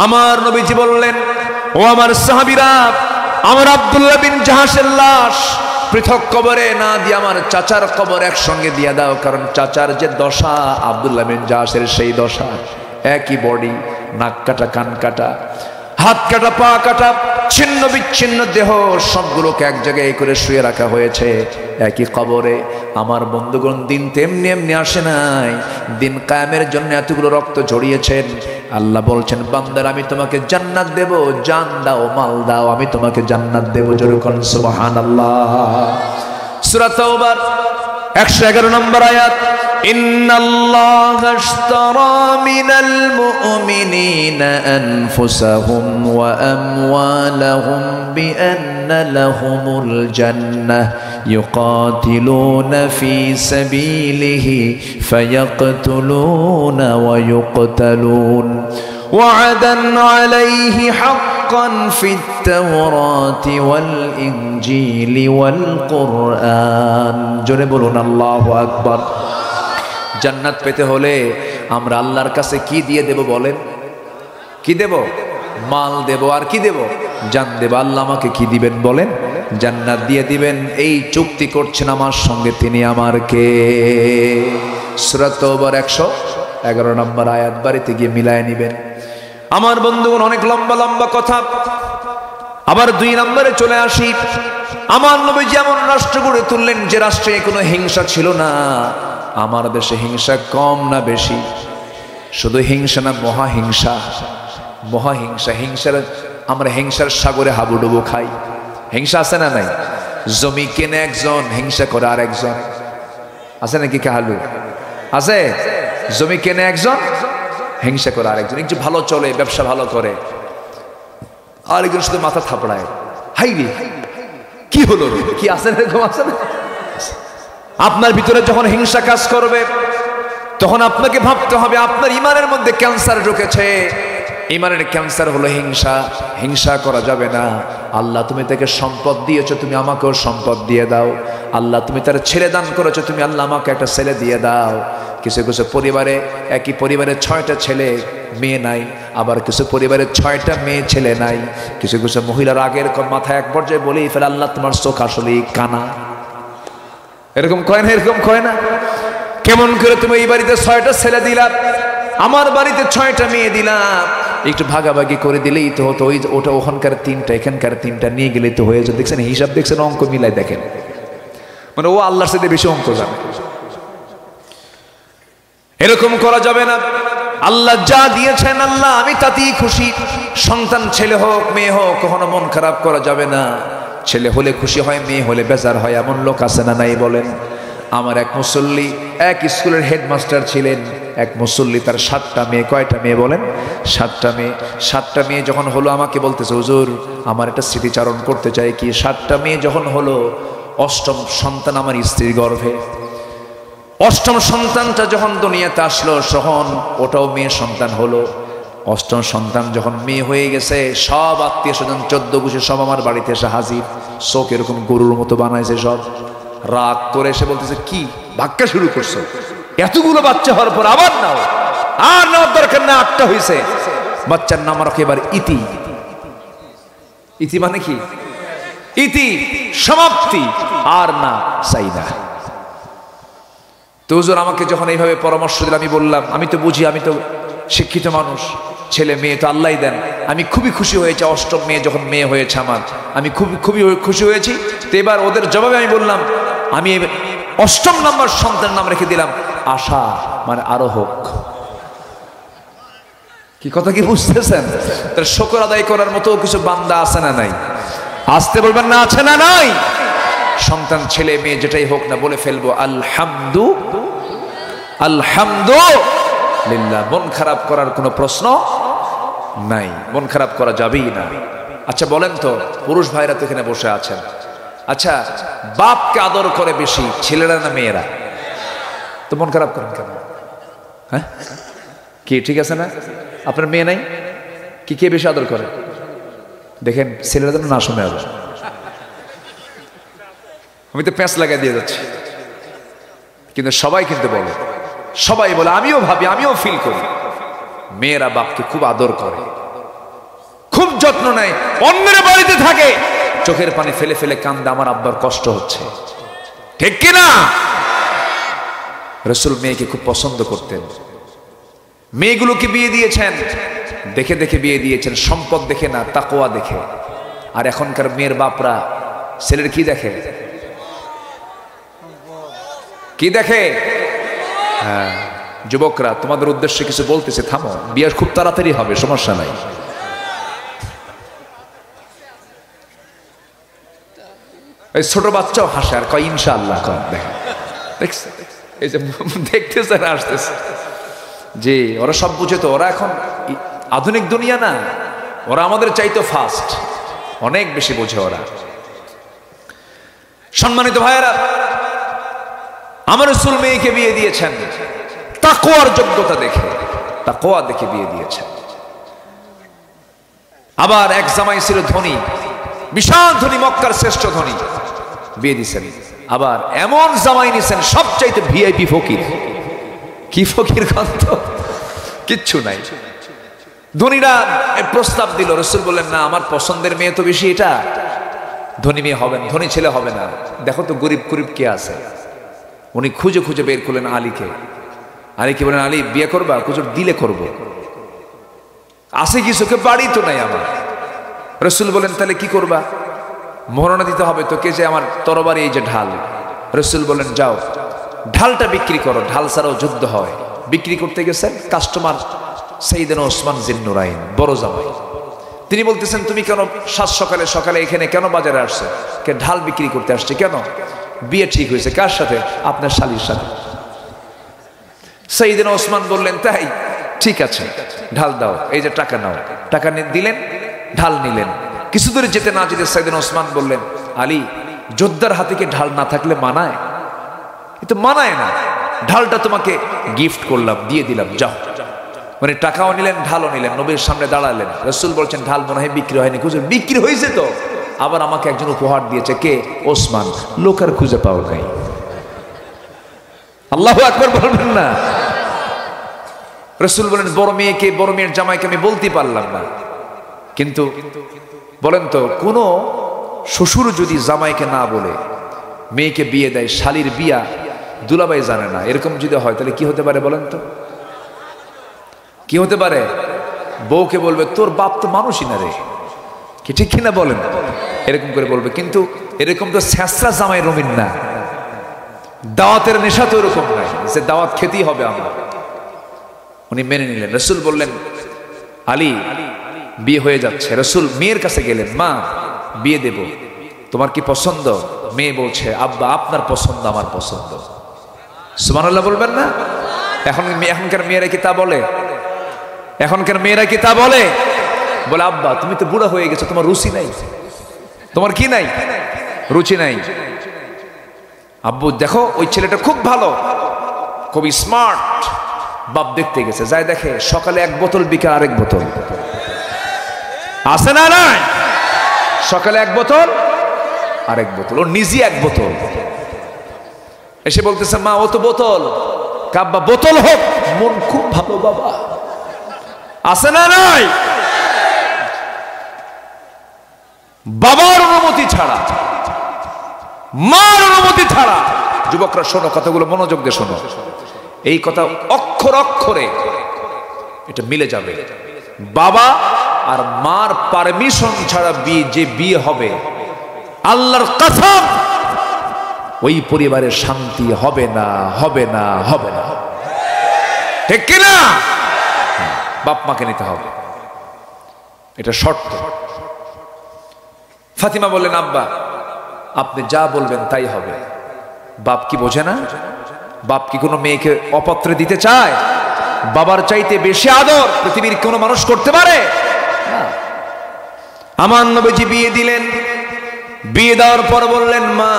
আমার নবীজি বললেন, ও আমার সাহাবীরা, আমার আব্দুল্লাহ বিন জাহাশের লাশ পৃথক কবরে না দিয়ে আমার চাচার কবর একসঙ্গে দিয়ে দাও, কারণ চাচার যে দশা আব্দুল্লাহ বিন জাহাশের সেই দশা। একই বডি, নাক কাটা, কান কাটা, হাত কাটা, পা কাটা, ছিন্ন বিচ্ছিন্ন দেহ, সবগুলোকে এক জায়গায় করে শুয়ে রাখা হয়েছে একই কবরে। আমার বন্ধুগণ, দিন তেমনি এমনি আসে নাই, দিন কায়েমের জন্য এতগুলো রক্ত ঝরিয়েছেন। আল্লাহ বলছেন, বান্দার আমি তোমাকে জান্নাত দেব, জান দাও, মাল দাও, আমি তোমাকে জান্নাত দেব। জোরে কোন সুবহানাল্লাহ। সূরা তাওবার 111 নম্বর আয়াত, ইন্নাল্লাহা আশতারা মিনাল মুমিনিনা আনফুসাহুম ওয়া আমওয়ালাহুম বিআন্না লাহুমুল জান্নাহ ইউকাতিলুনা ফি সাবিলিহি ফায়াকতুলুনা ওয়া ইউকতালুন ওয়া'দান আলাইহি হাক্কান ফিত তাওরাতি ওয়াল ইনজিলি ওয়াল কুরআন। জোরে বলুন আল্লাহু আকবার। জান্নাত পেতে হলে আমরা আল্লাহর কাছে কি দিয়ে দেব বলেন? কি দেব? মাল দেব। আর কি দেব? জান দেব। আল্লাহ আমাকে কি দিবেন বলেন? জান্নাত দিয়ে দিবেন। এই চুক্তি করছেন আমার সঙ্গে, তিনি আমার কে? সূরা তাওবার 111 নম্বর আয়াত বাড়িতে গিয়ে মিলায় নেবেন। আমার বন্ধুগণ, অনেক লম্বা লম্বা কথা। আবার 2 নম্বরে চলে আসি। আমার নবী যেমন রাষ্ট্র গড়ে তুললেন যে রাষ্ট্রে কোনো হিংসা ছিল না। আমার দেশে হিংসা কম না বেশি? শুধু হিংসা না, মহাহিংসা। মহাহিংসা। হিংসার আমরা হিংসার সাগরে হাবুডুবু খাই। হিংসা আছে না নাই? জমি কেনে একজন, হিংসা করে আর একজন। আছে নাকি কাহালু? আছে? জমি কেনে একজন, হিংসা করে আরেকজন। একটু ভালো চলে, ব্যবসা ভালো করে, আরেকজন শুধু মাথা থাপড়ায়। হাই রে, কি হলো রে? কি আছে এরকম? আছে না? আপনার ভিতরে যখন হিংসা কাজ করবে, তখন আপনাকে ভাবতে হবে আপনার ইমানের মধ্যে ক্যান্সার ঢুকেছে। ইমানের ক্যান্সার হলো হিংসা। হিংসা করা যাবে না। আল্লাহ তুমি তাকে সম্পদ দিয়েছো, তুমি আমাকেও সম্পদ দিয়ে দাও। আল্লাহ তুমি তার ছেলে দান করেছো, তুমি আল্লাহ আমাকে একটা ছেলে দিয়ে দাও। কিছু কিছু পরিবারে, একই পরিবারে 6টা ছেলে মেয়ে নাই, আবার কিছু পরিবারে 6টা মেয়ে ছেলে নাই। কিছু কিছু মহিলার আগের মাথায় এক পর্যায়ে বলেই ফেলে, আল্লাহ তোমার চোখ আসলেই কানা। এরকম কয় না? এরকম কয় না? কেমন করে তুমি এই বাড়িতে 6টা ছেলে দিলা, আমার বাড়িতে 6টা মেয়ে দিলাম, একটু ভাগাভাগি করে দিলেই তো হতো। ওটা ওখানকার 3টা, এখানকার 3টা নিয়ে গেলেই তো হয়ে যেত। দেখছেন হিসাব? দেখছেন? অঙ্ক মিলাই দেখেন। মানে ও আল্লাহর সাথে বেশি অঙ্ক জানে। এরকম করা যাবে না। আল্লাহ যা দিয়েছেন, আল্লাহ আমি তাতেই খুশি। সন্তান ছেলে হোক মেয়ে হোক, কখনো মন খারাপ করা যাবে না। ছেলে হলে খুশি হয়, মেয়ে হলে বেজার হয়, এমন লোক আছে না নাই বলেন? আমার এক মুসল্লি, এক স্কুলের হেডমাস্টার ছিলেন। এক মুসল্লি, তার 7টা মেয়ে। কয়টা মেয়ে বলেন? 7টা মেয়ে। 7টা মেয়ে যখন হলো আমাকে বলতেছে, হুজুর আমার একটা স্মৃতিচারণ করতে চাই। কি? 7টা মেয়ে যখন হলো, 8ম সন্তান আমার স্ত্রীর গর্ভে। 8ম সন্তানটা যখন দুনিয়াতে আসলো, তখন ওটাও মেয়ে সন্তান হলো। 8ম সন্তান যখন মেয়ে হয়ে গেছে, সব আত্মীয় স্বজন 14 গুছে সব আমার বাড়িতে এসে হাজির। চোখ এরকম গরুর মতো বানাইছে সব। রাগ করে এসে বলতেছে, কি ভাগ্যা শুরু করছো? এতগুলো বাচ্চা হওয়ার পর আবার নাও? আর নেওয়ার দরকার না, 8টা হয়েছে। বাচ্চার নাম রাখো এবার ইতি। ইতি মানে কি? ইতি, সমাপ্তি। আর না চাই না। তো হুজুর আমাকে যখন এইভাবে পরামর্শ দিল, আমি বললাম, আমি তো বুঝি, আমি তো শিক্ষিত মানুষ, ছেলে মেয়ে তো আল্লাহই দেন। আমি খুবই খুশি হয়েছি 8ম মেয়ে যখন মেয়ে হয়েছে আমার, আমি খুবই খুশি হয়েছি। তো এবার ওদের জবাবে আমি বললাম, আমি 8ম নম্বর সন্তানের নাম রেখে দিলাম আশা, মানে আরো হোক। কি কথা কি বুঝতেছেন? তার শুকর আদায় করার মতো কিছু বান্দা আছে না নাই? আসতে বলবেন না, আছে না নাই? সন্তান ছেলে মেয়ে যেটাই হোক না, বলে ফেলবো আলহামদুলিল্লাহ। মন খারাপ করার কোনো প্রশ্ন নাই, মন খারাপ করা যাবেই না। আচ্ছা বলেন তো, পুরুষ ভাইরা তো এখানে বসে আছেন, আচ্ছা বাপকে আদর করে বেশি ছেলেরা না মেয়েরা? তো মন খারাপ করেন কেন? হ্যাঁ কি ঠিক আছে না? আপনার মেয়ে নাই কি? কে বেশি আদর করে? দেখেন ছেলেরা যেন না শুনে আদর। আমি তো প্যাঁচ লাগাই দিয়ে যাচ্ছি, কিন্তু সবাই কিন্তু বলে, সবাই বলে, আমিও ভাবি, আমিও ফিল করি, মেয়েরা বাপকে খুব আদর করে। যত্ন নেয়, অন্যের বাড়িতে থাকে, চোখের পানি ফেলে ফেলে কান্দে, আমার আব্বার কষ্ট হচ্ছে। ঠিক কিনা? রাসূল মেয়েকে খুব পছন্দ করতেন। মেয়েগুলোকে বিয়ে দিয়েছেন, দেখে দেখে বিয়ে দিয়েছেন, সম্পদ দেখে না, তাকওয়া দেখে। আর এখনকার মেয়ের বাপরা ছেলের কি দেখে? কি দেখে? হ্যাঁ, যুবকরা তোমাদের উদ্দেশ্যে কিছু বলতেছে, থামো, বিয়ে খুব তাড়াতাড়ি হবে, সমস্যা নাই। এই ছোট বাচ্চাও হাসে আর কয় ইনশাআল্লাহ, কয় দেখছে, এই যে দেখতেছে না, আসতেছে, যে ওরা সব বুঝে তো, ওরা এখন আধুনিক দুনিয়া না, ওরা আমাদের চাইতো ফাস্ট, অনেক বেশি বোঝে ওরা। সম্মানিত ভাইয়েরা, আমার রাসূল মেয়েকে বিয়ে দিয়েছেন তাকওয়ার যোগ্যতা দেখে, তাকওয়া দেখে বিয়ে দিয়েছেন। আবার এক জামাই ছিল ধনী, বিশাল ধনী, মক্কার শ্রেষ্ঠ ধনী, বিয়ে দিয়েছেন। আবার এমন জামাই নিছেন সবচাইতে ভিআইপি ফকির। কি ফকির গন্ধ, কিচ্ছু নাই। ধনীরা প্রস্তাব দিল, রাসূল বললেন না, আমার পছন্দের মেয়ে তো বেশি, এটা ধনী মেয়ে হবে না, ধনী ছেলে হবে না, দেখো তো গরিব গরিব কে আছে। উনি খুঁজে খুঁজে বের করলেন আলীকে। আলীকে বলেন, আলী বিয়ে করবা? কুজুর দিলে করব। আছে কিছুকে, বাড়ি তো নাই আমার। রাসূল বলেন, তাহলে কি করবা? মহরণা দিতে হবে তো, কে যে আমার তরবারি, এই যে ঢাল। রাসূল বলেন, যাও ঢালটা বিক্রি করো, ঢাল ছাড়াও যুদ্ধ হয়। বিক্রি করতে গেছেন, কাস্টমার সাইয়েদনা ওসমান জিন্নুরাইন, বড় জামাই। তিনি বলতেছেন, তুমি কেন সাত সকালে সকালে এখানে কেন বাজারে আসছে? কে ঢাল বিক্রি করতে আসছে। কেন? বিয়ে ঠিক হয়েছে। কার সাথে? আপনার শালীর সাথে। সাইয়েদনা ওসমান বললেন, তাই ঠিক আছে, ঢাল দাও, এই যে টাকা নাও। টাকা দিলেন, ঢাল নিলেন। কিছু দূরে যেতে না যেতে সাইয়েদনা ওসমান বললেন, আলী, যোদ্ধার হাতে কি ঢাল না থাকলে মানায়? এ তো মানায় না, ঢালটা তোমাকে গিফট করলাম, দিয়ে দিলাম, যাও। মানে টাকাও নিলেন, ঢালও নিলেন, নবীর সামনে দাঁড়ালেন। রাসূল বলছেন, ঢাল মনে হয় বিক্রি হয়নি। খুঁজে, বিক্রি হয়েছে তো, আবার আমাকে একজন উপহার দিয়েছে। কে? ওসমান। লোক আর খুঁজে পাও নাই। আল্লাহু আকবার বলবেন না? রাসূল বলেন, বড় মেয়েকে, বড় মেয়ের জামাইকে আমি বলতে পারলাম না, কিন্তু বলেন তো, কোন শ্বশুর যদি জামাইকে না বলে মেয়েকে বিয়ে দেয়, শালীর বিয়া দুলাভাই জানে না, এরকম যদি হয়, তাহলে কি হতে পারে বলেন তো? কি হতে পারে? বউকে বলবে, তোর বাপ তো মানুষই না রে, কি ঠিক কিনা বলেন? এরকম করে বলবে। কিন্তু এরকম তো ছেঁচড়া জামাই রমিন না, দাওয়াতের নেশা তো এরকম নাই যে দাওয়াত খেতেই হবে আমরা। উনি মেনে নিলেন। রাসূল বললেন, আলী, বিয়ে হয়ে যাচ্ছে। রাসূল মেয়ের কাছে গেলেন, মা, বিয়ে দেব, তোমার কি পছন্দ? মেয়ে বলছে, আব্বা, আপনার পছন্দ আমার পছন্দ। সুবহানাল্লাহ বলবেন না? এখনকার মেয়েরা কি তা বলে? এখনকার মেয়েরা কি তা বলে? বলে, আব্বা, তুমি তো বুড়া হয়ে গেছো, তোমার রুচি নাই। তোমার কি নাই? রুচি নাই। আব্বু, দেখো ওই ছেলেটা খুব ভালো, খুবই স্মার্ট। বাপ দেখতে গেছে, যায় দেখে সকালে এক বোতল, বিকাল আরেক বোতল। আছে না নাই? সকালে এক বোতল, আরেক বোতল, ও নিজে এক বোতল। এসে বলতেছে, মা, ও তো বোতল। কাব্বা, বোতল হোক, মন খুব ভালো বাবা। আছে না নাই? বাবার অনুমতি ছাড়া, মার অনুমতি ছাড়া, যুবকরা শোনো, কথাগুলো মনোযোগ দিয়ে শোনো, এই কথা অক্ষর অক্ষরে এটা মিলে যাবে। বাবা আর মার পারমিশন ছাড়া যে বিয়ে হবে, আল্লাহর কসম, ওই পরিবারের শান্তি হবে না, হবে না, হবে না। ঠিক কিনা? বাপ মাকে নিতে হবে, এটা শর্ত। ফাতিমা বললেন, আব্বা, আপনি যা বলবেন তাই হবে। বাপ কি বোঝে না? বাপ কি কোনো মেয়েকে অপাত্রে দিতে চায়? বাবার চাইতে বেশি আদর পৃথিবীর কোনো মানুষ করতে পারে? আমার নবীজি বিয়ে দিলেন। বিয়ে দেওয়ার পর বললেন, মা,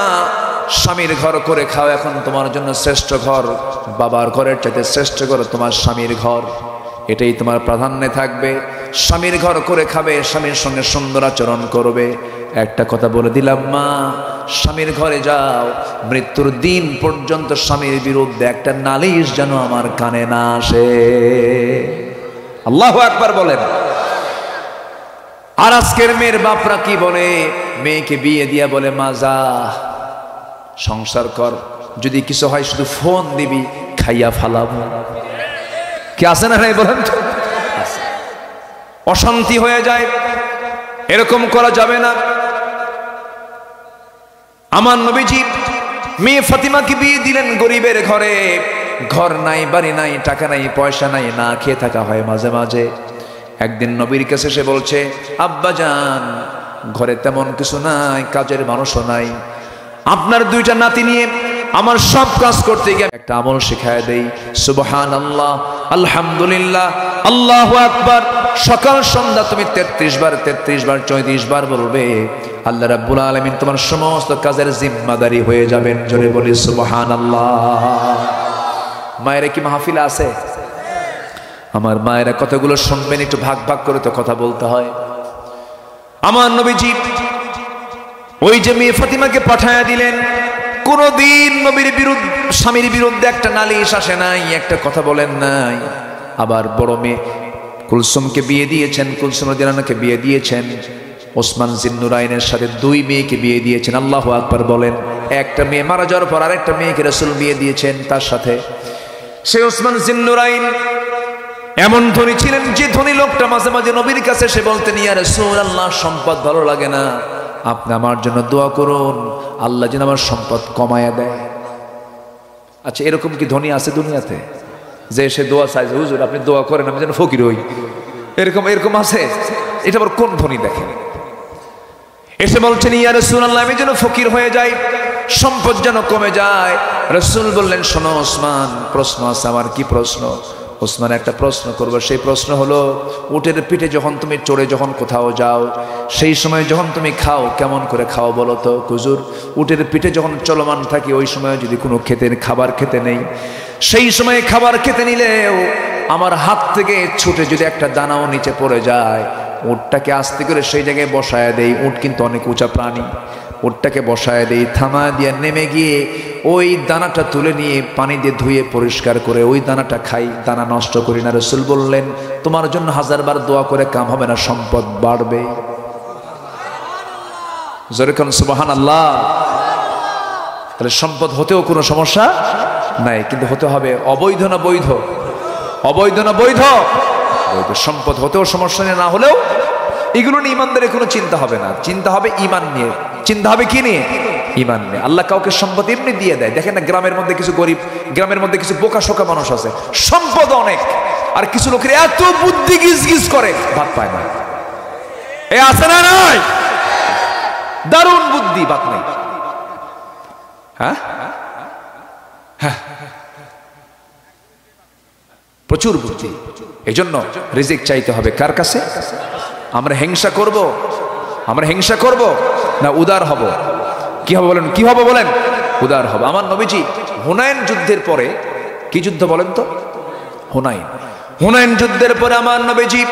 স্বামীর ঘর করে খাও, এখন তোমার জন্য শ্রেষ্ঠ ঘর, বাবার ঘরের চাইতে শ্রেষ্ঠ ঘর তোমার স্বামীর ঘর, এটাই তোমার প্রাধান্যে থাকবে। স্বামীর ঘর করে খাবে, স্বামীর সঙ্গে সুন্দর আচরণ করবে। একটা কথা বলে দিলাম, মা, স্বামীর ঘরে যাও, মৃত্যুর দিন পর্যন্ত স্বামীর বিরুদ্ধে একটা নালিশ যেন আমার কানে না আসে। আল্লাহু আকবার বলেন। আর আজকের মেয়ের বাপরা কি বলে, মেয়েকে বিয়ে দিয়া বলে মা যা সংসার কর, যদি কিছু হয় শুধু ফোন দিবি, খাইয়া ফালাবো। কি আছে না বলেন তো? অশান্তি হয়ে যায়, এরকম করা যাবে না। আমার নবীজি মেয়ে ফাতিমাকে বিয়ে দিলেন গরিবের ঘরে। ঘর নাই, বাড়ি নাই, টাকা নাই, পয়সা নাই, না খেয়ে থাকা হয় মাঝে মাঝে। একদিন নবীর কাছে সে বলছে, আব্বা জান ঘরে তেমন কিছু নাই, কাজের মানুষও নাই, আপনার দুইটা নাতি নিয়ে আমার সব কাজ করতে গিয়ে একটা আমল শিখায় দেই। সুবহানাল্লাহ, আলহামদুলিল্লাহ, আল্লাহু আকবার। সকাল সন্ধ্যা তুমি 33 বার 34 বার বলবে, আল্লাহ রাব্বুল আলামিন তোমার সমস্ত কাজের জিম্মাদারি হয়ে যাবেন। জোরে বলি সুবহানাল্লাহ। মায়েরা কি মাহফিলে আছে? আমার মায়েরা কথাগুলো শুনবেন, একটু ভাগ ভাগ করে তো কথা বলতে হয়। আমার নবীজি ওই যে মেয়ে ফাতিমাকে পাঠায়া দিলেন, কোনদিন নবীর বিরুদ্ধে, স্বামীর বিরুদ্ধে একটা নালিশ আসে নাই, একটা কথা বলেন নাই। আবার বড় মেয়ে কুলসুমকে বিয়ে দিয়েছেন, কুলসুম রাদিয়াল্লাহু আনহাকে বিয়ে দিয়েছেন। ওসমান জিন্নুরাইনের সাথে 2 মেয়েকে বিয়ে দিয়েছেন। আল্লাহু আকবার বলেন। একটা মেয়ে মারা যাওয়ার পর আরেকটা মেয়েকে রাসূল বিয়ে দিয়েছেন তার সাথে। সে ওসমান জিন্নুরাইন এমন ধনী ছিলেন যে ধনী লোকটা মাঝে মাঝে নবীর কাছে সে বলতেন, ইয়া রাসূলুল্লাহ সম্পদ ভালো লাগে না, আপনি আমার জন্য দোয়া করুন, আল্লাহ যেন আমার সম্পদ কমায়া দেয়। আচ্ছা, এরকম কি ধনী আছে দুনিয়াতে যে সে দোয়া চাইছে, হুজুর আপনি দোয়া করেন আমি যেন ফকির হই? এরকম আছে? এটা আবার কোন ধনী দেখেন? এসে বলছেন, ইয়া রাসূলুল্লাহ আমি যেন ফকির হয়ে যাই, সম্পদ যেন কমে যায়। রাসূল বললেন, শোনো ওসমান, প্রশ্ন আছে আমার। কি প্রশ্ন? ওসমান একটা প্রশ্ন করবো, সেই প্রশ্ন হলো, উটের পিঠে যখন তুমি চড়ে যখন কোথাও যাও, সেই সময় যখন তুমি খাও কেমন করে খাও বলো তো? হুজুর উটের পিঠে যখন চলমান থাকি ওই সময় যদি কোনো খাবার খেতে নেই, সেই সময় খাবার খেতে নিলেও আমার হাত থেকে ছুটে যদি একটা দানাও নিচে পড়ে যায়, উটটাকে আস্তে করে সেই জায়গায় বসায় দেই। উট কিন্তু অনেক উঁচা প্রাণী। উটটাকে বসায় দেই, থামা দিয়ে নেমে গিয়ে ওই দানাটা তুলে নিয়ে পানি দিয়ে ধুয়ে পরিষ্কার করে ওই দানাটা খাই, দানা নষ্ট করি না। রাসূল বললেন, তোমার জন্য 1000 বার দোয়া করে কাম হবে না, সম্পদ বাড়বে। জোরে কোন সুবহানাল্লাহ। তাহলে সম্পদ হতেও কোনো সমস্যা নাই, কিন্তু হতে হবে অবৈধ না বৈধ? অবৈধ না বৈধ? বৈধ। সম্পদ হতেও সমস্যা নেই, না হলেও এগুলো নিয়ে ইমানদারের কোনো চিন্তা হবে না। চিন্তা হবে ইমান নিয়ে। চিন্তা হবে কি নিয়ে? ইমান নিয়ে। আল্লাহ কাউকে সম্পদ এমনি দিয়ে দেয়। দেখেন না, গ্রামের মধ্যে কিছু গরিব, গ্রামের মধ্যে কিছু বোকা শোকা মানুষ আছে, সম্পদ অনেক, আর কিছু লোকের এত বুদ্ধি গিজ গিজ করে ভাত পায় না। এ আছে না নাই? দারুণ বুদ্ধি, ভাত নেই। হ্যাঁ হ্যাঁ, প্রচুর বুদ্ধি। এই জন্য রিজিক চাইতে হবে কার কাছে? আমরা হিংসা করব? আমরা হিংসা করব না উদার হব? কি হবে বলেন? কি হবে বলেন? উদার হব। আমার নবীজি হুনাইন যুদ্ধের পরে, কি যুদ্ধ বলেন তো? হুনাইন। হুনাইন যুদ্ধের পরে আমার নবীজি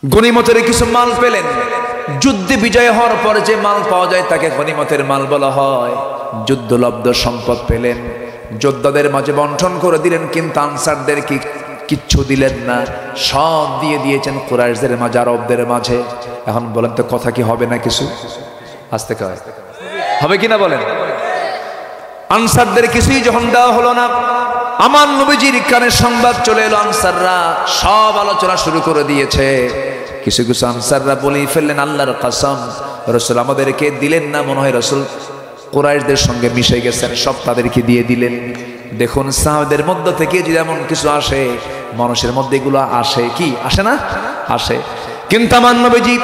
গনিমতের কিছু মাল পেলেন। যুদ্ধে বিজয় হওয়ার পর যে মাল পাওয়া যায় তাকে গনিমতের মাল বলা হয়। যুদ্ধলব্ধ সম্পদ পেলেন, যোদ্ধাদের মাঝে বন্টন করে দিলেন, কিন্তু আনসারদের কিচ্ছু দিলেন না, সব দিয়ে দিয়েছেন কুরাইশদের মাঝে, আরবদের মাঝে। এখন বলেন তো কথা কি হবে না কিছু? আস্তে কয় হবে কিনা বলেন? আনসারদের কিছুই যখন দেওয়া হলো না, আমার নবীজির কানে সংবাদ চলে এলো, আনসাররা সব আলোচনা শুরু করে দিয়েছে। কিছু কিছু আনসাররা বলেই ফেললেন, আল্লাহর কসম রাসূল আমাদেরকে দিলেন না, মনে হয় রাসূল কুরাইশদের সঙ্গে মিশে গেছেন, সব তাদেরকে দিয়ে দিলেন। দেখুন সাহাবাদের মধ্য থেকে যদি এমন কিছু আসে, মানুষের মধ্যে এগুলো আসে কি আসে না? আসে। কিন্তু আমার নবীজি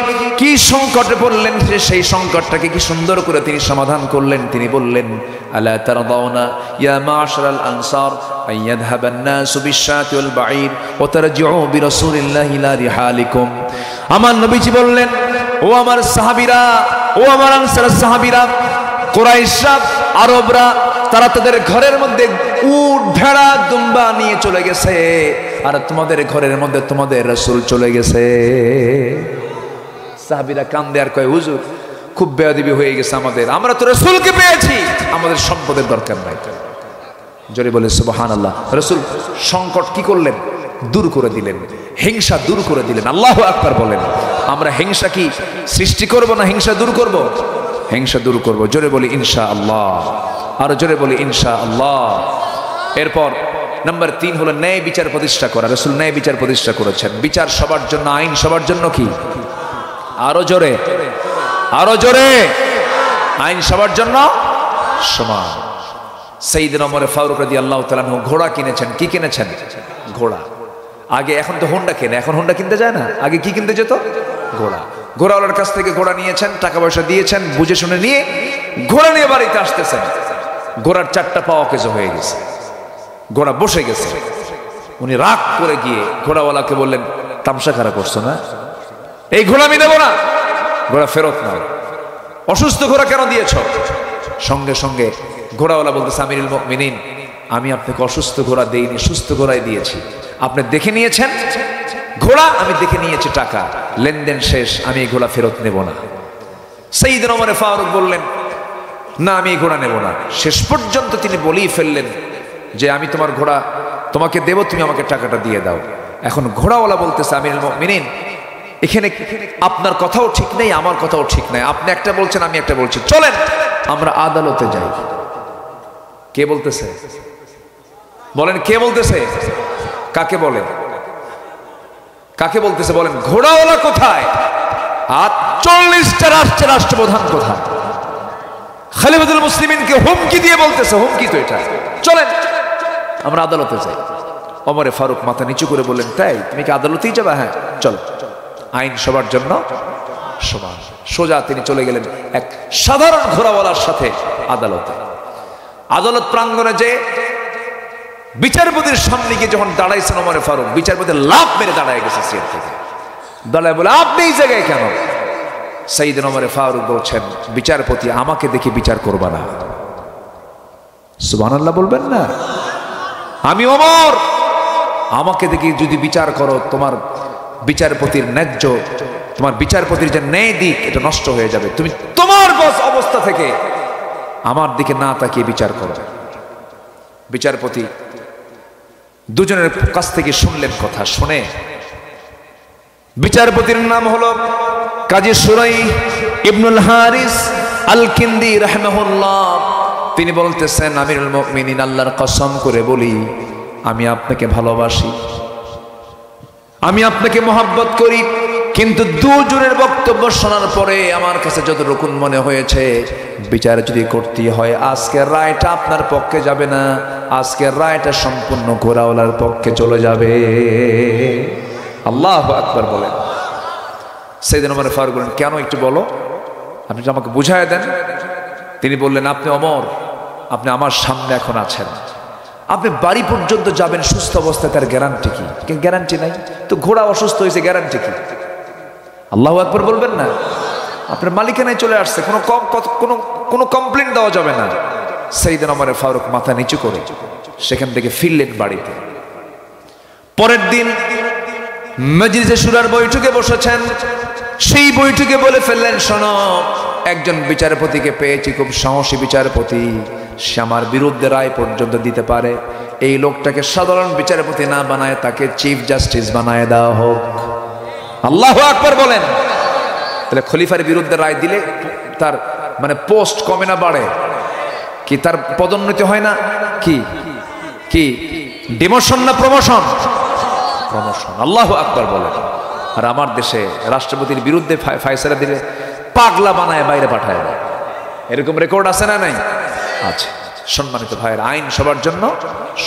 কি সংকটে পড়লেন, সেই সংকটটাকে কি সুন্দর করে তিনি সমাধান করলেন। তিনি বললেন, আলা তারদাউনা ইয়া মাশারাল আনসার আইয়াযহাবান নাসু বিশ-শাতি ওয়াল বাঈর ওয়া তারজিউ বিরাসূলিল্লাহি ইলা রিহালিকুম। আমার নবীজি বললেন, ও আমার সাহাবীরা, ও আমার আনসারের সাহাবীরা, কুরাইশরা, আরবরা, তারা তাদের ঘরের মধ্যে উট, ভেড়া, দুম্বা নিয়ে চলে গেছে, আর তোমাদের ঘরের মধ্যে তোমাদের রাসূল চলে গেছে। সাহাবীরা কান্দে আর কয়, হুজুর খুব বেয়াদবি হয়ে গেছে আমাদের, আমরা তো রাসূলকে পেয়েছি, আমাদের সম্পদের দরকার নাই। জোরে বলে সুবহানাল্লাহ। রাসূল সংকট কি করলেন? দূর করে দিলেন। হিংসা দূর করে দিলেন। আল্লাহু আকবার বলেন। আমরা হিংসা কি সৃষ্টি করব না হিংসা দূর করব? হিংসা দূর করব। জোরে বলি ইনশাআল্লাহ, আরো জোরে বলি ইনশাআল্লাহ। এরপর নাম্বার 3 হলো ন্যায় বিচার প্রতিষ্ঠা করা। রাসূল ন্যায় বিচার প্রতিষ্ঠা করেছেন। বিচার সবার জন্য, আইন সবার জন্য কি? আরো জোরে, আরো জোরে। আইন সবার জন্য সমান। সাইয়েদনা ওমর ফারুক রাদিয়াল্লাহু তাআলা আনহু ঘোড়া কিনেছেন। কি কিনেছেন? ঘোড়া। আগে, এখন তো হোন্ডা কেনে, এখন হোন্ডা কিনতে যায় না, আগে কি কিনতে যেত? ঘোড়া। ঘোড়াওয়ালার কাছ থেকে ঘোড়া নিয়েছেন, টাকা পয়সা দিয়েছেন, বুঝে শুনে নিয়ে ঘোড়া নিয়ে বাড়িতে আসতেছেন। ঘোড়ার 4টা পা অকেজো হয়ে গেছে, ঘোড়া বসে গেছে। উনি রাগ করে গিয়ে ঘোড়াওয়ালাকে বললেন, তামসা খারাপ করছো না, এই ঘোড়া আমি দেবো না, ঘোড়া ফেরত নাও। অসুস্থ ঘোড়া কেন দিয়েছ? সঙ্গে সঙ্গে ঘোড়াওয়ালা বলতেছে, আমিরুল মুমিনিন, আমি আপনাকে অসুস্থ ঘোড়া দেইনি, সুস্থ ঘোড়াই দিয়েছি। আপনি দেখে নিয়েছেন ঘোড়া, আমি দেখে নিয়েছি টাকা, লেনদেন শেষ, আমি এই ঘোড়া ফেরত নেব না। সাইয়েদনা ওমর ফারুক বললেন, না আমি এই ঘোড়া নেব না। শেষ পর্যন্ত তিনি বলেই ফেললেন যে আমি তোমার ঘোড়া তোমাকে দেব, তুমি আমাকে টাকাটা দিয়ে দাও। এখন ঘোড়াওয়ালা বলতেছে, আমিরুল মুমিনিন, এখানে আপনার কথাও ঠিক নেই, আমার কথাও ঠিক নাই, আপনি একটা বলছেন, আমি একটা বলছি, চলেন আমরা আদালতে যাই। কে বলতেছে? বলেন কে বলতেছে? কাকে বলে? কাকে বলতেছে বলেন? ঘোড়াওয়ালা কোথায়? আর 40টা রাষ্ট্রের রাষ্ট্রপ্রধান কোথায়? খলিফাতুল মুসলিমিনকে হুমকি দিয়ে বলতেছে, হুমকি তো এটা, চলেন আমরা আদালতে যাই। ওমর ফারুক মাথা নিচু করে বললেন, তাই তুমি কি আদালতেই যাবে? হ্যাঁ চল, আইন সবার জন্য সমান। সোজা তিনি চলে গেলেন এক সাধারণ ঘোড়াওয়ালার সাথে আদালতে। আদালত প্রাঙ্গণে যে বিচারপতির সামনে গিয়ে যখন দাঁড়াইছেন ওমর ফারুক, বিচারপতি লাফ মেরে দাঁড়ায় গেছে চেয়ার থেকে, দাঁড়ায় বলে, আপনি এই জায়গায় কেন? সাইয়েদনা ওমর ফারুক বলছেন, বিচারপতি আমাকে দেখে বিচার করবা না। সুবহানাল্লাহ বলবেন না? আমি ওমর, আমাকে দেখে যদি বিচার করো, তোমার বিচারপতির ন্যায্য, তোমার বিচারপতির যে ন্যায় দিক, এটা নষ্ট হয়ে যাবে। তুমি তোমার অবস্থা থেকে আমার দিকে না তাকিয়ে বিচার করো। বিচারপতি দুজনের কাছ থেকে শুনলেন কথা। শুনে বিচারপতির নাম হলো কাজী সুরাই ইবনুল হারিস আল কিন্দি রাহিমাহুল্লাহ। তিনি বলতেছেন, আমিরুল মুমিনিন, আল্লাহর কসম করে বলি, আমি আপনাকে ভালোবাসি, আমি আপনাকে মহব্বত করি, কিন্তু দুজনের বক্তব্য শোনার পরে আমার কাছে যতটুকু মনে হয়েছে, বিচার যদি করতে হয়, আজকের রায়টা আপনার পক্ষে যাবে না, আজকের রায়টা সম্পূর্ণ ঘোড়াওয়ালার পক্ষে চলে যাবে। আল্লাহু আকবার বলেন। সাইয়েদনা ওমর ফারুক বলেন, কেন একটু বলো, আপনি তো আমাকে বুঝায় দেন। তিনি বললেন, আপনি ওমর, আপনি আমার সামনে এখন আছেন, আপনি বাড়ি পর্যন্ত যাবেন সুস্থ অবস্থায়, তার গ্যারান্টি কি? গ্যারান্টি নাই তো। ঘোড়া অসুস্থ হয়েছে, গ্যারান্টি কি? আল্লাহু আকবার বলবেন না? আপনার মালিকানায় চলে আসছে, কোনো কমপ্লেন দেওয়া যাবে না। সাইয়েদনা ওমর ফারুক মাথা নিচু করে সেখান থেকে ফিরলেন বাড়িতে। পরের দিন মজলিসে শুরার বৈঠকে বসেছেন। সেই বৈঠকে বলে ফেললেন, শোনো, একজন বিচারপতিকে পেয়েছি, খুব সাহসী বিচারপতি, সে আমার বিরুদ্ধে রায় পর্যন্ত দিতে পারে। এই লোকটাকে সাধারণ বিচারপতি না বানায় তাকে চিফ জাস্টিস বানায় দেওয়া হোক। আল্লাহু আকবার বলেন। তাহলে খলিফার বিরুদ্ধে রায় দিলে তার মানে পোস্ট কমে না বাড়ে? কি তার পদোন্নতি হয় না? কি কি ডিমোশন না প্রমোশন? প্রমোশন। আল্লাহু আকবার বলেন। আর আমার দেশে রাষ্ট্রপতির বিরুদ্ধে ফায়সালা দিলে পাগলা বানায় বাইরে পাঠায় দেয়, এরকম রেকর্ড আছে না নাই? আচ্ছা। সম্মানিত ভাইয়ের, আইন সবার জন্য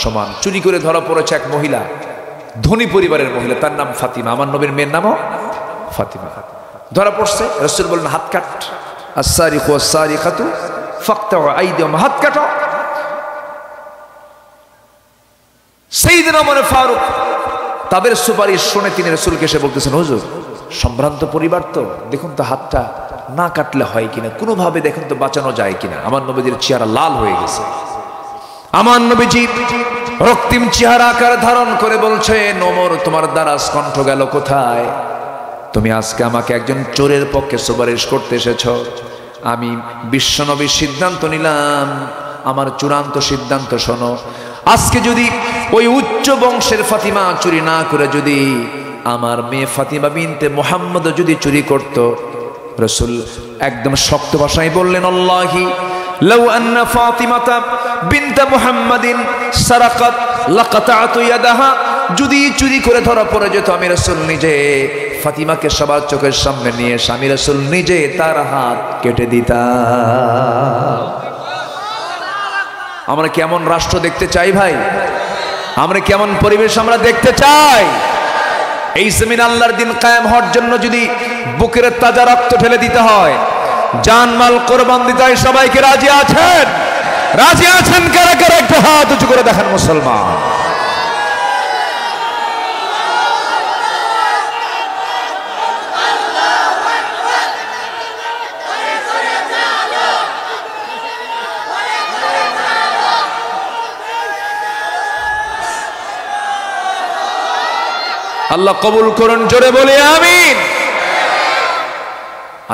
সমান। চুরি করে ধরা পড়েছে এক মহিলা, ধনী পরিবারের মহিলা, তার নাম ফাতিমা, আমার নবীর মেয়ের নামও ফাতিমা। ধরা পড়ছে, রাসূল বললেন, হাত কাট, আস-সারিকু ওয়াস-সারিকাতু ফাকতাউ আইদিয়াহুম, হাত কাটো। সাইয়েদনা ওমর ফারুক তাদের সুপারিশ শুনে তিনি রাসূলকে এসে বলতেছেন, হুজুর, সম্ভ্রান্ত পরিবার তো, দেখুন তো হাতটা না কাটলে হয় কিনা, কোনোভাবে দেখুন তো বাঁচানো যায় কিনা। আমার নবীজির চেহারা লাল হয়ে গেছে। আমার নবীজি রক্তিম চেহারা আকার ধারণ করে বলছেন, ওমর, তোমার দ্বারাজ কণ্ঠ গেল কোথায়? তুমি আজকে আমাকে একজন চোরের পক্ষে সুপারিশ করতে এসেছ। আমি বিশ্বনবীর সিদ্ধান্ত নিলাম, আমার চূড়ান্ত সিদ্ধান্ত শোনো। আজকে যদি ওই উচ্চ বংশের ফাতিমা চুরি না করে যদি আমার মেয়ে ফাতিমা বিনতে মুহাম্মদ যদি চুরি করত, রাসূল একদম শক্ত ভাষায় বললেন, আল্লাহি লাউ আন্না ফাতিমাতা বিনতে মুহাম্মাদিন সারাকাত লাকাতাতু ইয়াদাহা, যদি চুরি করে ধরা পড়ে যেত আমি রাসূল নিজে ফাতিমাকে সবার চোখের সামনে নিয়ে এসে আমি রাসূল নিজে তার হাত কেটে দিতাম। আমরা কেমন রাষ্ট্র দেখতে চাই ভাই? আমরা কেমন পরিবেশ আমরা দেখতে চাই? এই জমিন আল্লাহর দিন কায়েম হওয়ার জন্য যদি বুকের তাজা রক্ত ঢেলে দিতে হয়, জানমাল কোরবান দিতে হয়, সবাইকে রাজি আছেন? রাজি আছেন কারা কারা? একটু হাত উঁচু করে দেখেন মুসলমান। আল্লাহ কবুল করুন, জোরে বলি আমিন।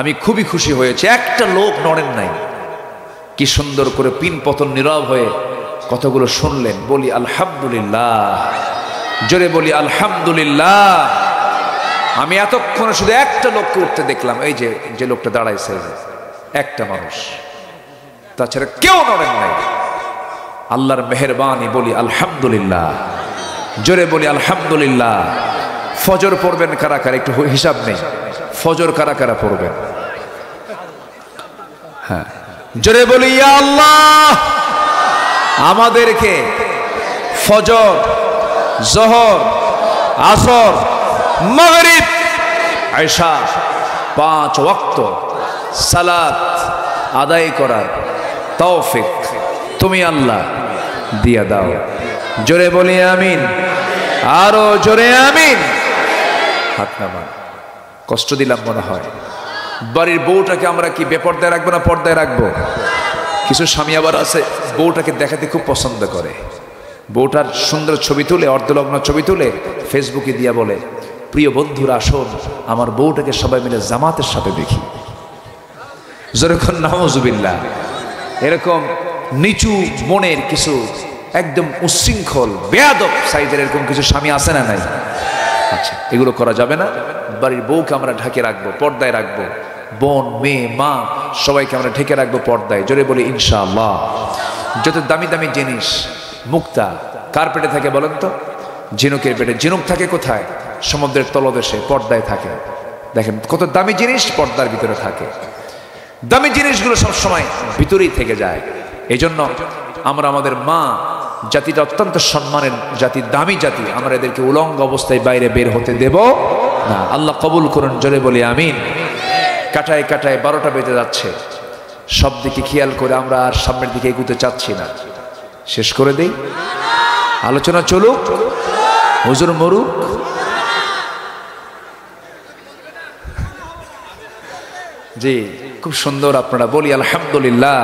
আমি খুবই খুশি হয়েছে, একটা লোক নড়েন নাই। কি সুন্দর করে পিন পতন নীরব হয়ে কথাগুলো শুনলেন। বলি আলহামদুলিল্লাহ, জোরে বলি আলহামদুলিল্লাহ। আমি এতক্ষণ শুধু একটা লোককে উঠতে দেখলাম, এই যে লোকটা দাঁড়াইছে, একটা মানুষ, তাছাড়া কেউ নড়েন নাই। আল্লাহর মেহেরবানি, বলি আলহামদুলিল্লাহ, জোরে বলি আলহামদুলিল্লাহ। ফজর পড়বেন কারা কারা? একটু হিসাব নেই, ফজর কারা কারা পড়বেন? হ্যাঁ, জোরে বলি ইয়া আল্লাহ, আমাদেরকে ফজর, জোহর, আসর, মাগরিব, ইশা 5 ওয়াক্ত সালাত আদায় করার তৌফিক তুমি আল্লাহ দিয়া দাও। জোরে বলি আমিন, আরো জোরে আমিন। হাত নামান। কষ্ট দিলাম মনে হয়। বাড়ির বউটাকে আমরা কি বেপর্দায় রাখবো না পর্দায় রাখবো? কিছু স্বামী আবার আছে বউটাকে দেখাতে খুব পছন্দ করে, বউটার সুন্দর ছবি তুলে, অর্ধলগ্ন ছবি তুলে ফেসবুকে দিয়া বলে, প্রিয় বন্ধুরা আসুন আমার বউটাকে সবাই মিলে জামাতের সাথে দেখি। যেরকম নাউজুবিল্লাহ, এরকম নিচু মনের কিছু একদম উচ্ছৃঙ্খল বেয়াদব সাইজের এরকম কিছু স্বামী আছে না নাই? আচ্ছা, এগুলো করা যাবে না। বাড়ির বউকে আমরা ঢেকে রাখবো, পর্দায় রাখবো। বোন, মেয়ে, মা সবাইকে আমরা ঢেকে রাখবো পর্দায়। জোরে বলি ইনশাআল্লাহ। যত দামি দামি জিনিস মুক্তা কার পেটে থাকে বলেন তো? ঝিনুকের পেটে। ঝিনুক থাকে কোথায়? সমুদ্রের তলদেশে, পর্দায় থাকে। দেখেন কত দামি জিনিস পর্দার ভিতরে থাকে। দামি জিনিসগুলো সবসময় ভিতরেই থেকে যায়। এই জন্য আমরা আমাদের মা জাতিটা অত্যন্ত সম্মানের জাতি, দামি জাতি, আমরা এদেরকে উলঙ্গ অবস্থায় বাইরে বের হতে দেব না। আল্লাহ কবুল করুন, জোরে বলি আমিন। কাটায় কাটায় 12টা বেজে যাচ্ছে, সব দিকে খেয়াল করে আমরা আর সামনের দিকে এগুতে চাচ্ছি না। শেষ করে দেই, আলোচনা চলুক, হুজুর মরুক। জি, খুব সুন্দর আপনারা। বলি আলহামদুলিল্লাহ।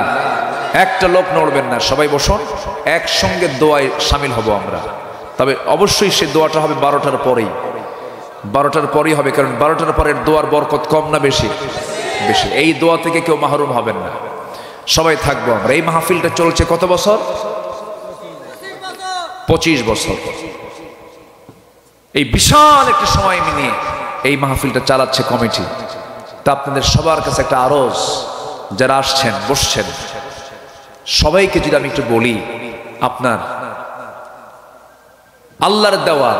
একটা লোক নড়বেন না, সবাই বসুন, একসঙ্গে দোয়ায় সামিল হব আমরা। তবে অবশ্যই সে দোয়াটা হবে 12টার পরেই। 12টার পরেই হবে, কারণ 12টার পরের দোয়ার বরকত কম না বেশি? বেশি। এই দোয়া থেকে কেউ মাহরুম হবেন না, সবাই থাকবো আমরা। এই মাহফিলটা চলছে কত বছর? 25 বছর। এই বিশাল একটা সময় নিয়ে এই মাহফিলটা চালাচ্ছে কমিটি। তা আপনাদের সবার কাছে একটা আরজ, যারা আসছেন বসছেন সবাইকে যদি আমি একটু বলি, আপনার আল্লাহর দেওয়া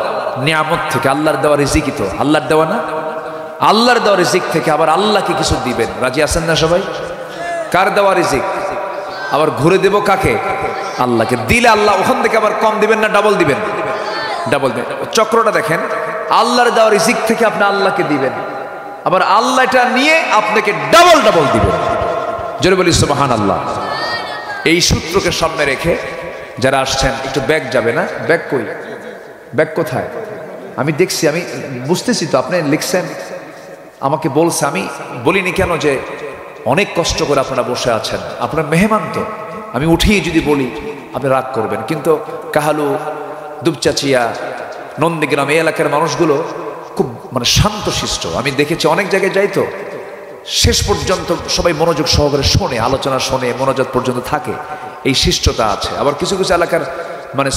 নিয়ামত থেকে, আল্লাহর দেওয়া রিজিকই তো আল্লাহর দেওয়া না? আল্লাহর দেওয়া রিজিক থেকে আবার আল্লাহকে কিছু দিবেন, রাজি আছেন না সবাই? কার দেওয়া রিজিক? আবার ঘুরে দেব কাকে? আল্লাহকে। দিলে আল্লাহ ওখান থেকে আবার কম দিবেন না ডাবল দিবেন? ডাবল দিবেন। চক্রটা দেখেন, আল্লাহর দেওয়া রিজিক থেকে আপনি আল্লাহকে দিবেন, আবার আল্লাহ এটা নিয়ে আপনাকে ডাবল ডাবল দিবেন। জোরে বলি সুবহানাল্লাহ। এই সূত্রকে সামনে রেখে যারা আসছেন একটু ব্যাগ যাবে না? ব্যাগ কই? ব্যাগ কোথায়? আমি দেখছি, আমি বুঝতেছি তো আপনি লিখছেন, আমাকে বলছে। আমি বলিনি কেন যে অনেক কষ্ট করে আপনারা বসে আছেন, আপনার মেহমান তো। আমি উঠিয়ে যদি বলি আপনি রাগ করবেন, কিন্তু কাহালু, দুপচাচিয়া, নন্দীগ্রাম এই এলাকার মানুষগুলো খুব শান্তশিষ্ট। আমি দেখেছি, অনেক জায়গায় যাই তো, শেষ পর্যন্ত সবাই মনোযোগ সহকারে শোনে, আলোচনা শোনে, মনোযোগ পর্যন্ত থাকে, এই শিষ্টতা আছে। আবার কিছু কিছু এলাকার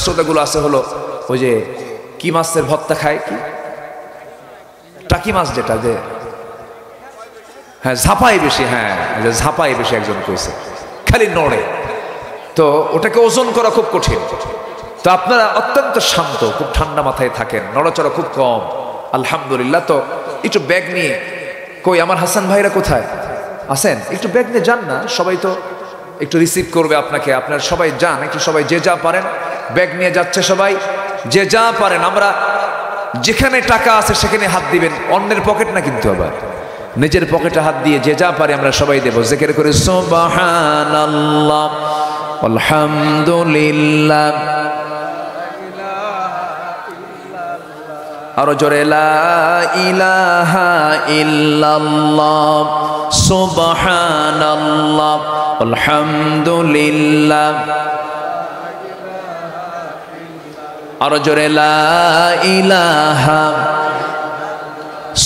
শ্রোতাগুলো আছে হলো ওই যে কি মাছের ভর্তা খায়, কি টাকি মাছ যেটা যে হ্যাঁ ঝাপাই বেশি, হ্যাঁ ঝাপাই বেশি একজন কইছে, খালি নড়ে। তো ওটাকে ওজন করা খুব কঠিন। তো আপনারা অত্যন্ত শান্ত, খুব ঠান্ডা মাথায় থাকেন, নড়াচড়া খুব কম, আলহামদুলিল্লাহ। তো একটু ব্যাগ নিয়ে, কই আমার হাসান ভাইরা কোথায় আছেন? একটু ব্যাগ নিয়ে যান না, সবাই তো একটু রিসিভ করবে আপনাকে। আপনারা সবাই যান, একটু সবাই যে যা পারেন ব্যাগ নিয়ে যাচ্ছে, সবাই যে যা পারেন। আমরা যেখানে টাকা আছে সেখানে হাত দিবেন, অন্যের পকেট না কিন্তু, আবার নিজের পকেটে হাত দিয়ে যে যা পারে আমরা সবাই দেব। জিকির করে সুবহানাল্লাহ আলহামদুলিল্লাহ, আরো জোরে লা ইলাহা ইল্লাল্লাহ সুবহানাল্লাহ আলহামদুলিল্লাহ, আরো জোরে লা ইলাহা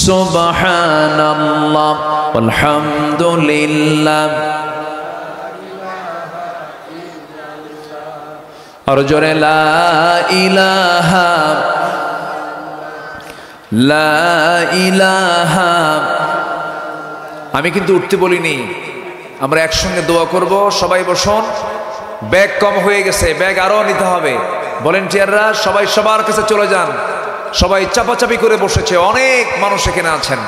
সুবহানাল্লাহ আলহামদুলিল্লাহ, আরো জোরে লা ইলাহা লা ইলাহা। আমি কিন্তু উঠতে বলিনি, আমরা একসঙ্গে দোয়া করব। সবাই বসুন, ব্যাগ কম হয়ে গেছে, ব্যাগ আরো নিতে হবে। ভলেন্টিয়াররা সবাই সবার কাছে চলে যান, সবাই চাপাচাপি করে বসেছে, অনেক মানুষ এখানে আছেন,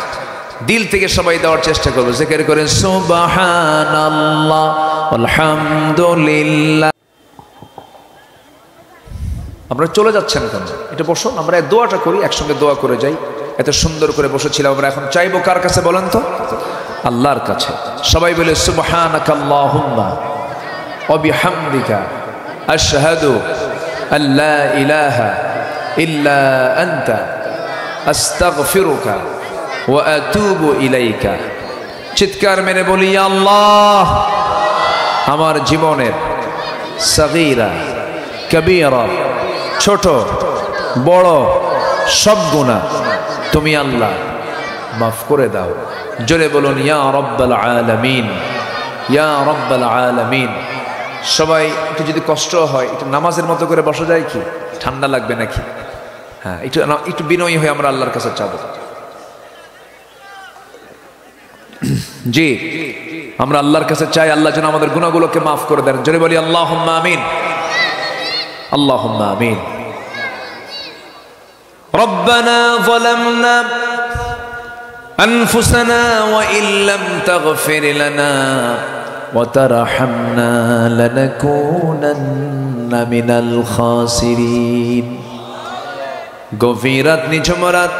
দিল থেকে সবাই দেওয়ার চেষ্টা করবো। জিকির করেন সুবহানাল্লাহ আলহামদুলিল্লাহ। আমরা চলে যাচ্ছেন কেন? এটা বসুন, আমরা দোয়াটা করি, একসঙ্গে দোয়া করে যাই। এত সুন্দর করে বসেছিলাম, আমরা এখন চাইবো কার কাছে বলেন তো? আল্লাহর কাছে। সবাই বলে সুবহানাকাল্লাহুম্মা ওয়া বিহামদিকা আশহাদু আল্লা ইলাহা ইল্লা আনতা আস্তাগফিরুকা ওয়া আতুবু ইলাইকা। চিৎকার মেরে বলি, ইয়া আল্লাহ, আমার জীবনের সগীরা কবীরা, ছোট বড় সব গুনাহ তুমি আল্লাহ মাফ করে দাও। জোরে বলুন ইয়া রাব্বাল আলামিন, ইয়া রাব্বাল আলামিন। সবাই একটু যদি কষ্ট হয় একটু নামাজের মতো করে বসা যায় কি? ঠান্ডা লাগবে নাকি? হ্যাঁ, একটু বিনয়ী হয়ে আমরা আল্লাহর কাছে চাবো। জি, আমরা আল্লাহর কাছে চাই আল্লাহ যেন আমাদের গুনাহগুলোকে মাফ করে দেন। জোরে বলি আল্লাহুম্মা আমিন, আল্লাহুম্মা আমিন। রব্বানা যালামনা আনফুসানা ওয়া ইল্লাম তাগফির লানা ওয়া তারহামনা লানাকুনান্না মিনাল খাসিরিন। গভীর রাত, নিঝুম রাত,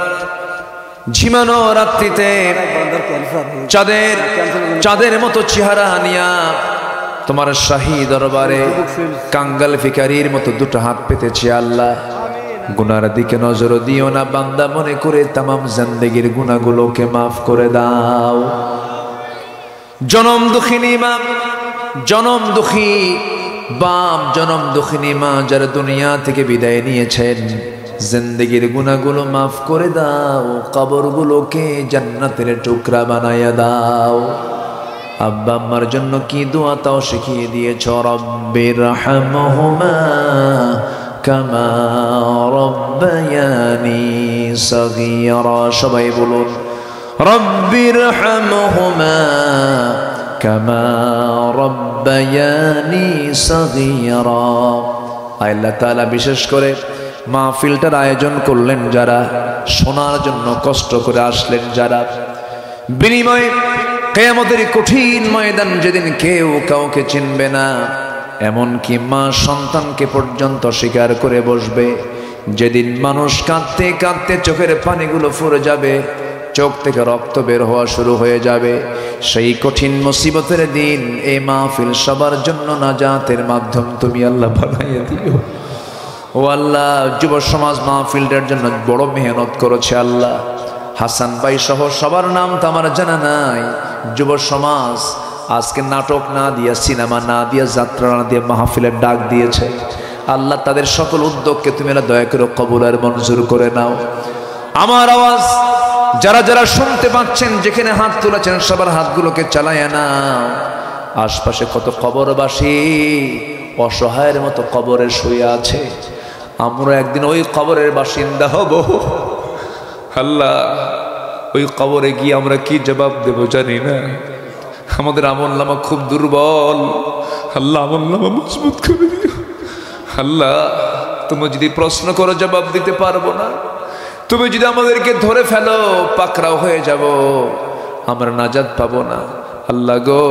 ঝিমানো রাত্রিতে চাঁদের মতো চেহারা নিয়া তোমার শাহী দরবারে কাঙ্গাল ভিখারির মতো দুটো হাত পেতেছি আল্লাহ। গুনার দিকে নজর দিও না, বান্দা মনে করে তামাম জিন্দেগির গুনাহগুলোকে মাফ করে দাও। জনম দুঃখিনী মা, জনম দুঃখী বাপ, জনম দুঃখিনী মা যারা দুনিয়া থেকে বিদায় নিয়েছেন, জিন্দেগির গুনাহগুলো মাফ করে দাও, কবরগুলোকে জান্নাতের টুকরা বানায়া দাও। আব্বা আম্মার জন্য কি দোয়া তাও শিখিয়ে দিয়েছ। রব্বির হামহুমা কামা রব্বায়ানি সগীরা। সবাই বলুন রব্বির হামহুমা কামা রব্বায়ানি সগীরা। আল্লাহ তাআলা বিশেষ করে মাহফিলটার আয়োজন করলেন যারা, শোনার জন্য কষ্ট করে আসলেন যারা, বিনিময়ে কিয়ামতের কঠিন ময়দান যেদিন কেউ কাউকে চিনবে না, এমনকি মা সন্তানকে পর্যন্ত স্বীকার করে বসবে, যেদিন মানুষ কাঁদতে কাঁদতে চোখের পানিগুলো ফুরে যাবে, চোখ থেকে রক্ত বের হওয়া শুরু হয়ে যাবে, সেই কঠিন মুসিবতের দিন এই মাহফিল সবার জন্য নাজাতের মাধ্যম তুমি আল্লাহ বানাইয়া দিও। ও আল্লাহ, যুব সমাজ মাহফিলটার জন্য বড় মেহনত করেছে আল্লাহ। হাসান ভাই সহ সবার নাম তো আমার জানা নাই। যুব সমাজ আজকে নাটক না দিয়া, সিনেমা না দিয়া, যাত্রা না দিয়ে মাহফিলের ডাক দিয়েছে আল্লাহ। তাদের সকল উদ্যোগকে তুমি দয়া করে কবুল আর মঞ্জুর করে নাও। আমার আওয়াজ যারা যারা শুনতে পাচ্ছেন, যেখানে হাত তুলেছেন সবার হাতগুলোকে চালায় নাও। আশপাশে কত কবরবাসী অসহায়ের মতো কবরে শুয়ে আছে, আমরা একদিন ওই কবরের বাসিন্দা হব। আল্লাহ ওই কবরে গিয়ে আমরা কি জবাব দেব জানি না। আমাদের আমলনামা খুব দুর্বল, আল্লাহ আমলনামা মজবুত করে দিও। আল্লাহ তুমি যদি প্রশ্ন করো জবাব দিতে পারবো না, তুমি যদি আমাদেরকে ধরে ফেলো পাকড়াও হয়ে যাব, আমরা নাজাত পাবো না। আল্লাহ গো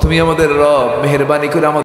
তুমি আমাদের রব, মেহেরবানি করে আমাদের